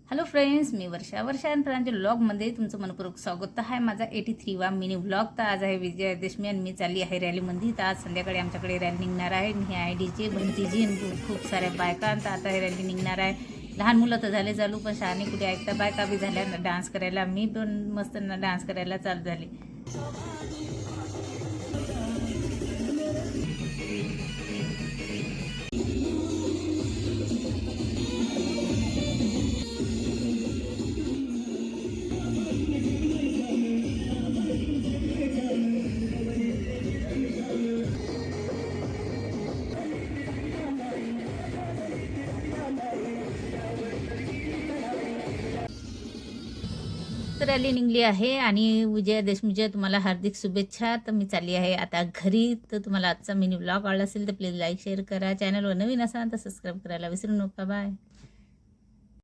Hello friends, मी वर्षा आणि फ्रांच्या व्लॉगमध्ये तुमचं मनपूर्वक स्वागत आहे. माझा 83वा मिनी व्लॉग. तर आज आहे विजयादशमी आणि मी चालली आहे रॅलीमध्ये. तर आज संध्याकाळी आमच्याकडे रॅली निघणार आहे. ही आहे डीजे भंतीजी आणि खूप साऱ्या बायका. तर आता हे रॅली निघणार आहे. लहान मुलं तर झाले चालू, पण शहाणे कुठे ऐकता. बायका बी झाल्या डान्स करायला. मी पण मस्त डान्स करायला चालू झाले. तर रॅली निघली आहे आणि विजयादशमीच्या तुम्हाला हार्दिक शुभेच्छा. तर मी चालली आहे आता घरी. तर तुम्हाला आजचा मिनी व्लॉग आवडला असेल तर प्लीज लाईक शेअर करा. चॅनलवर नवीन असाल तर सबस्क्राईब करायला विसरू नका. बाय.